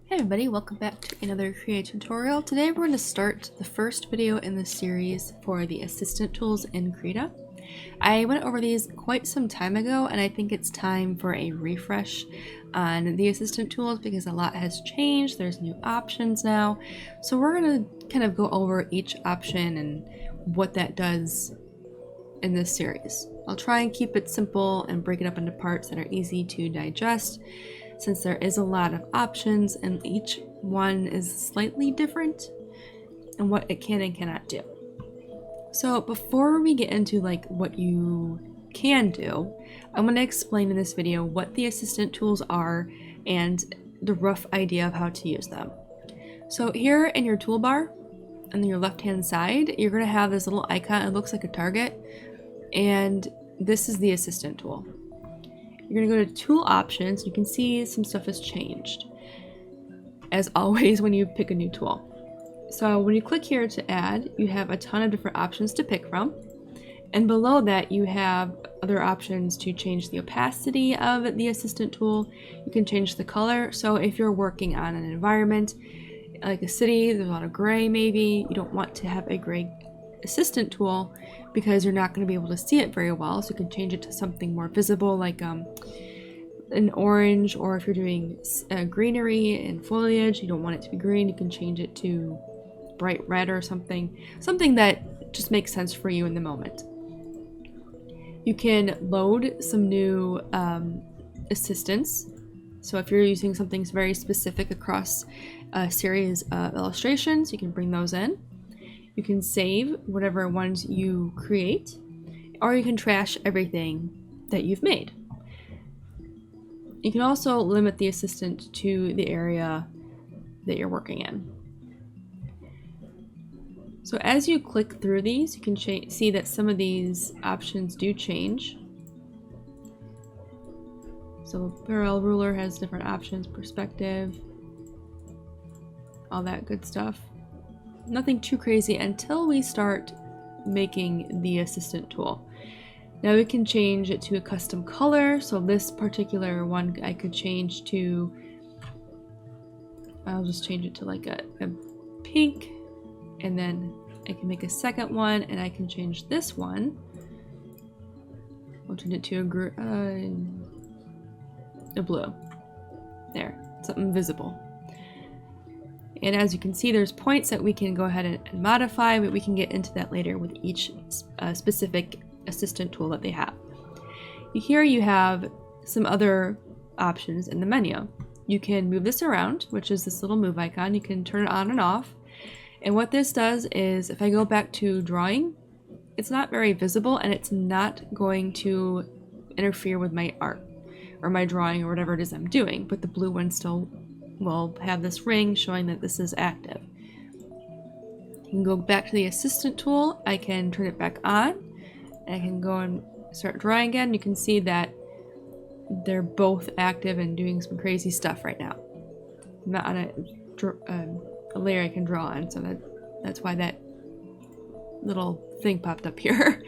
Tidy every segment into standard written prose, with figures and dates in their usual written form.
Hey everybody, welcome back to another Krita tutorial. Today we're going to start the first video in the series for the assistant tools in Krita. I went over these quite some time ago and I think it's time for a refresh on the assistant tools because a lot has changed. There's new options now. So we're going to kind of go over each option and what that does in this series. I'll try and keep it simple and break it up into parts that are easy to digest, since there is a lot of options and each one is slightly different in what it can and cannot do. So before we get into what you can do, I'm going to explain in this video what the assistant tools are and the rough idea of how to use them. So here in your toolbar on your left hand side, you're going to have this little icon. It looks like a target, and this is the assistant tool. You're going to go to tool options. You can see some stuff has changed, as always when you pick a new tool. So when you click here to add, you have a ton of different options to pick from, and below that you have other options to change the opacity of the assistant tool. You can change the color. So if you're working on an environment like a city, there's a lot of gray, maybe you don't want to have a gray assistant tool because you're not going to be able to see it very well, so you can change it to something more visible, like an orange, or if you're doing greenery and foliage, you don't want it to be green, you can change it to bright red or something that just makes sense for you in the moment. You can load some new assistants. So if you're using something very specific across a series of illustrations, you can bring those in. You can save whatever ones you create, or you can trash everything that you've made. You can also limit the assistant to the area that you're working in. So as you click through these, you can see that some of these options do change. So parallel ruler has different options, perspective, all that good stuff. Nothing too crazy until we start making the assistant tool. Now we can change it to a custom color. So this particular one I could change to, I'll just change it to like a pink, and then I can make a second one and I can change this one. I'll change it to a blue. There, something visible. And as you can see, there's points that we can go ahead and modify, but we can get into that later with each specific assistant tool that they have. Here you have some other options in the menu. You can move this around, which is this little move icon. You can turn it on and off. And what this does is, if I go back to drawing, it's not very visible and it's not going to interfere with my art or my drawing or whatever it is I'm doing, but the blue one still will have this ring showing that this is active. You can go back to the assistant tool. I can turn it back on, and I can go and start drawing again. You can see that they're both active and doing some crazy stuff right now. I'm not on a layer I can draw on, so that's why that little thing popped up here.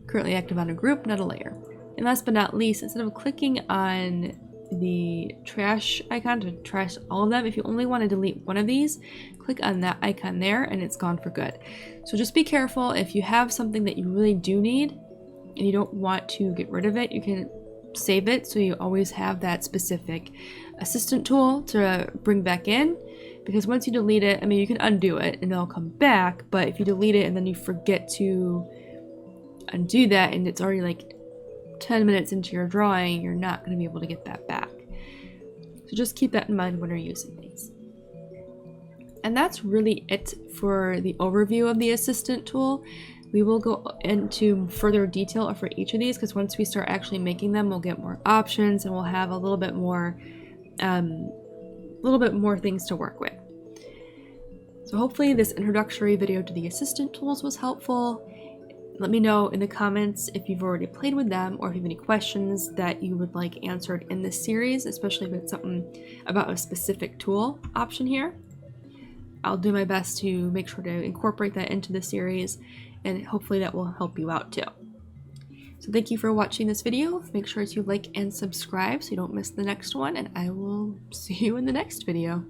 Currently active on a group, not a layer. And last but not least, instead of clicking on the trash icon to trash all of them, if you only want to delete one of these, click on that icon there and it's gone for good. So just be careful. If you have something that you really do need and you don't want to get rid of it, you can save it so you always have that specific assistant tool to bring back in, because once you delete it, I mean, you can undo it and it'll come back, but if you delete it and then you forget to undo that and it's already like 10 minutes into your drawing, you're not going to be able to get that back. So just keep that in mind when you're using these. And that's really it for the overview of the assistant tool. We will go into further detail for each of these, because once we start actually making them, we'll get more options and we'll have a little bit more things to work with. So hopefully this introductory video to the assistant tools was helpful. Let me know in the comments if you've already played with them or if you have any questions that you would like answered in this series, especially if it's something about a specific tool option here. I'll do my best to make sure to incorporate that into the series, and hopefully that will help you out too. So thank you for watching this video. Make sure to like and subscribe so you don't miss the next one, and I will see you in the next video.